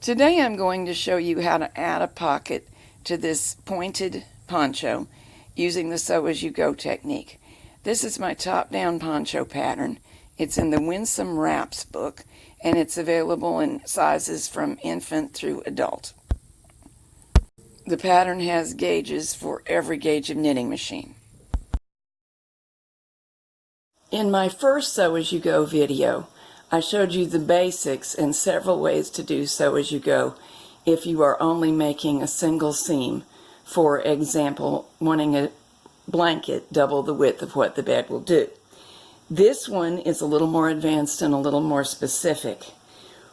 Today I'm going to show you how to add a pocket to this pointed poncho using the sew as you go technique. This is my top-down poncho pattern. It's in the WINSOME WRAPS book, and it's available in sizes from infant through adult. The pattern has gauges for every gauge of knitting machine. In my first sew as you go video, I showed you the basics and several ways to do sew as you go if you are only making a single seam. For example, wanting a blanket double the width of what the bed will do. This one is a little more advanced and a little more specific.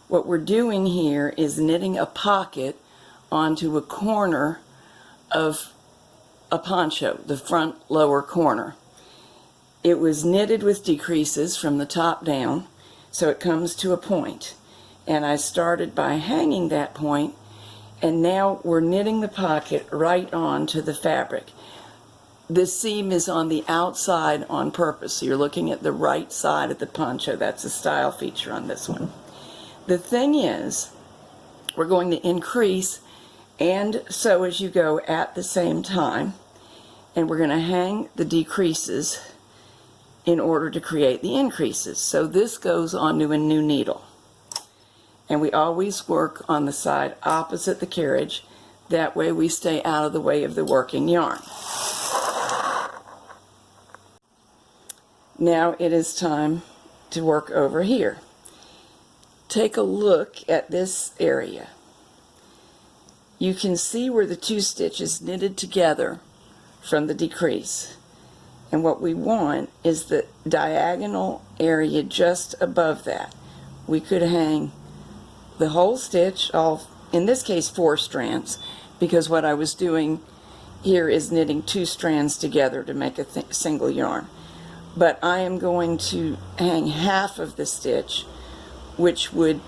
What we're doing here is knitting a pocket onto a corner of a poncho, the front lower corner. It was knitted with decreases from the top down, so it comes to a point. And I started by hanging that point, and now we're knitting the pocket right onto the fabric. This seam is on the outside on purpose, so you're looking at the right side of the poncho. That's a style feature on this one. The thing is, we're going to increase and sew as you go at the same time, and we're going to hang the decreases in order to create the increases. So this goes onto a new needle. And we always work on the side opposite the carriage. That way we stay out of the way of the working yarn. Now it is time to work over here. Take a look at this area. You can see where the two stitches knitted together from the decrease. And what we want is the diagonal area just above that. We could hang the whole stitch, all, in this case 4 strands, because what I was doing here is knitting 2 strands together to make a single yarn. But I am going to hang half of the stitch, which would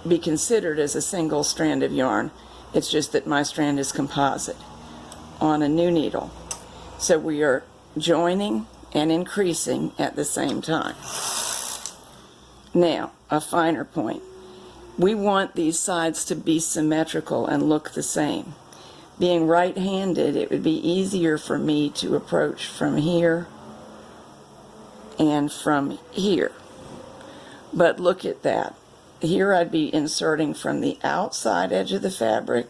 be considered as a single strand of yarn. It's just that my strand is composite, on a new needle. So we are joining and increasing at the same time. Now, a finer point. We want these sides to be symmetrical and look the same. Being right-handed, it would be easier for me to approach from here and from here. But look at that. Here I'd be inserting from the outside edge of the fabric,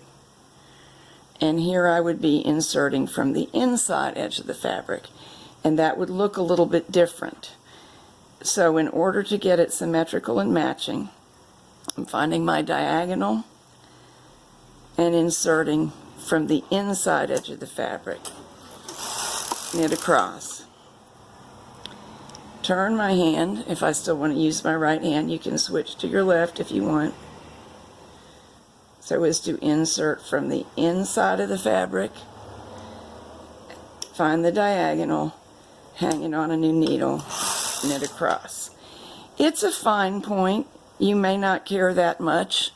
and here I would be inserting from the inside edge of the fabric, and that would look a little bit different. So in order to get it symmetrical and matching, I'm finding my diagonal and inserting from the inside edge of the fabric. Knit across. Turn my hand. If I still want to use my right hand, you can switch to your left if you want. So as to insert from the inside of the fabric, find the diagonal, hang it on a new needle, knit across. It's a fine point. You may not care that much,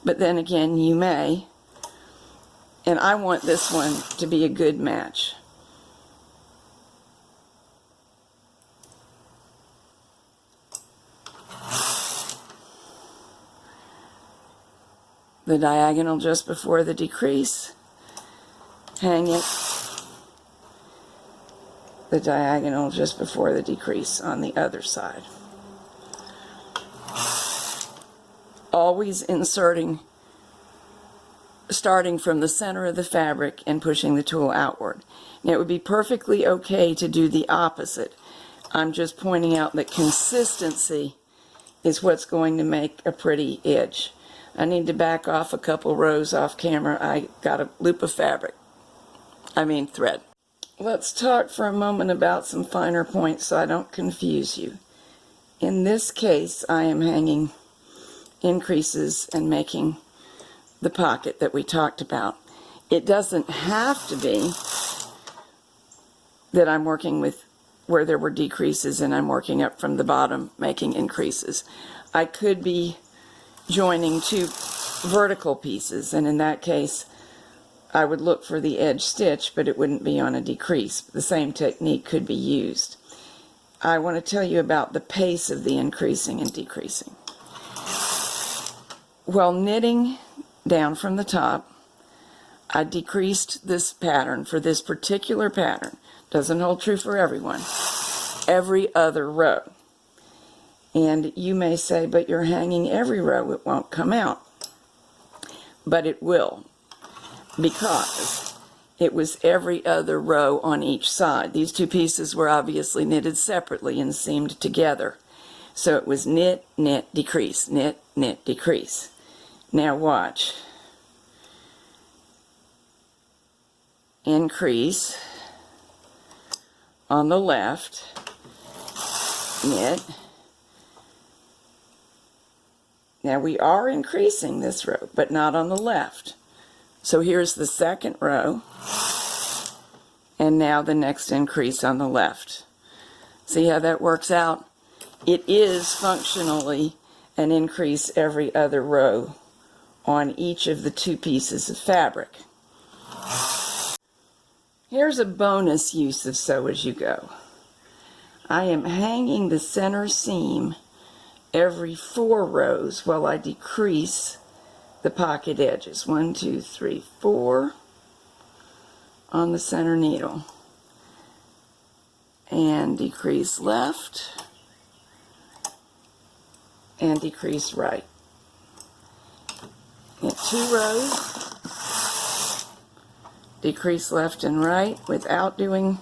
but then again you may. And I want this one to be a good match. The diagonal just before the decrease, hang it. The diagonal just before the decrease on the other side. Always inserting, starting from the center of the fabric and pushing the tool outward. Now it would be perfectly okay to do the opposite. I'm just pointing out that consistency is what's going to make a pretty edge. I need to back off a couple rows off camera. I got a loop of thread. Let's talk for a moment about some finer points so I don't confuse you. In this case, I am hanging increases and making the pocket that we talked about. It doesn't have to be that I'm working with where there were decreases and I'm working up from the bottom making increases. I could be joining 2 vertical pieces, and in that case I would look for the edge stitch, but it wouldn't be on a decrease. The same technique could be used. I want to tell you about the pace of the increasing and decreasing. while knitting down from the top, I decreased this pattern for this particular pattern. Doesn't hold true for everyone. Every other row. And you may say, but you're hanging every row, it won't come out. But it will, because it was every other row on each side. These two pieces were obviously knitted separately and seamed together. So it was knit, knit, decrease, knit, knit, decrease. Now watch. Increase on the left, knit. Now we are increasing this row, but not on the left. So here's the second row, and now the next increase on the left. See how that works out? It is functionally an increase every other row on each of the two pieces of fabric. Here's a bonus use of Sew As You Go. I am hanging the center seam every 4 rows while I decrease the pocket edges. 1, 2, 3, 4 on the center needle. And decrease left and decrease right. Knit 2 rows, decrease left and right without doing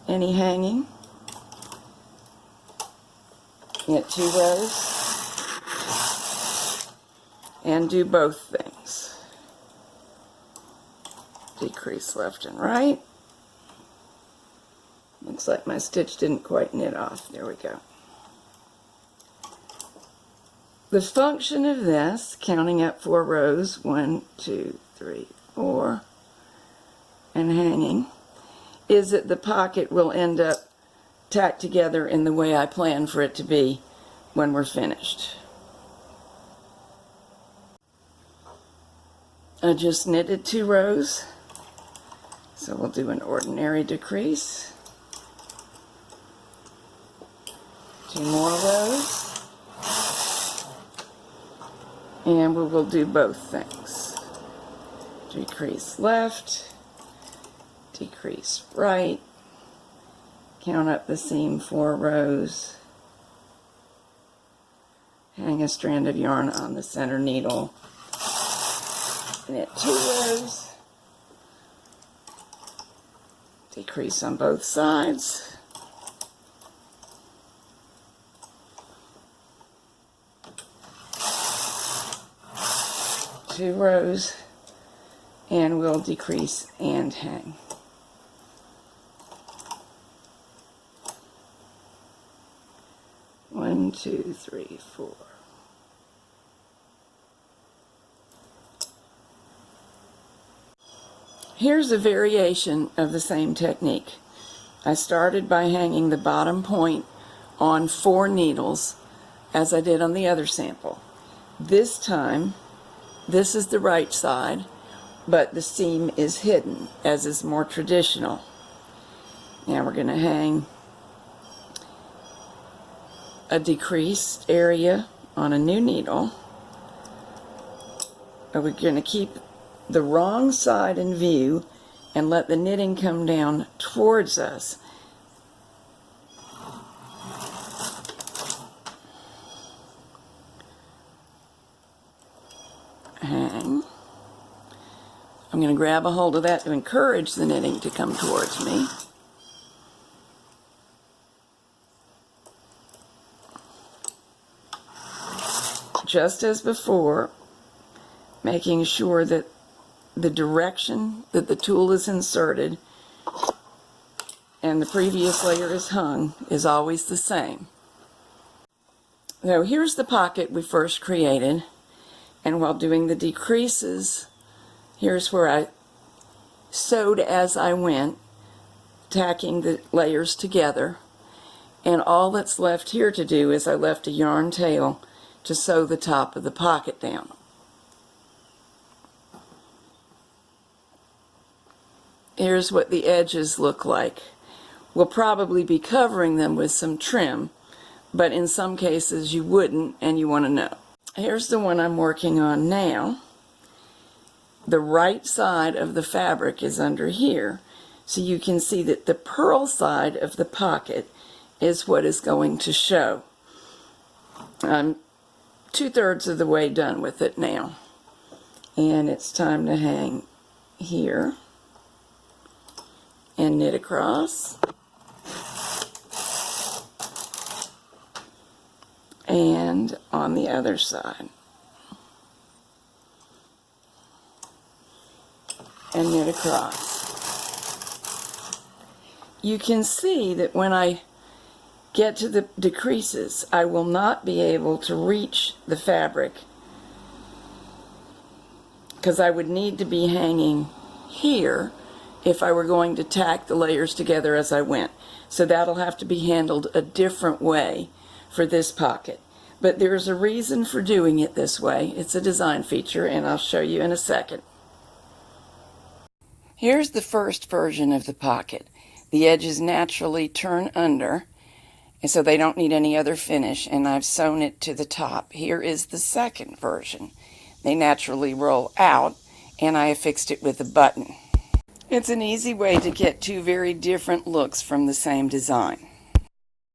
any hanging. Knit 2 rows and do both things. Decrease left and right. Looks like my stitch didn't quite knit off. There we go. The function of this, counting up 4 rows, 1, 2, 3, 4, and hanging, is that the pocket will end up tacked together in the way I plan for it to be when we're finished. I just knitted 2 rows, so we'll do an ordinary decrease. 2 more rows, and we will do both things. Decrease left, decrease right, count up the seam 4 rows, hang a strand of yarn on the center needle, knit 2 rows, decrease on both sides, two rows, and we'll decrease and hang. One, 2, 3, 4. Here's a variation of the same technique. I started by hanging the bottom point on 4 needles as I did on the other sample. This time, this is the right side, but the seam is hidden, as is more traditional. Now we're going to hang a decreased area on a new needle, but we're going to keep the wrong side in view and let the knitting come down towards us. Hang. I'm going to grab a hold of that to encourage the knitting to come towards me. Just as before, making sure that the direction that the tool is inserted and the previous layer is hung is always the same. Now here's the pocket we first created, and while doing the decreases, here's where I sewed as I went, tacking the layers together, and all that's left here to do is I left a yarn tail to sew the top of the pocket down. Here's what the edges look like. We'll probably be covering them with some trim, but in some cases you wouldn't, and you want to know. Here's the one I'm working on now. The right side of the fabric is under here, so you can see that the purl side of the pocket is what is going to show. I'm 2/3 of the way done with it now, and it's time to hang here and knit across, and on the other side, and knit across. You can see that when I get to the decreases, I will not be able to reach the fabric because I would need to be hanging here if I were going to tack the layers together as I went. So that'll have to be handled a different way for this pocket. But there's a reason for doing it this way. It's a design feature, and I'll show you in a second. Here's the first version of the pocket. The edges naturally turn under, and so they don't need any other finish, and I've sewn it to the top. Here is the second version. They naturally roll out, and I affixed it with a button. It's an easy way to get two very different looks from the same design.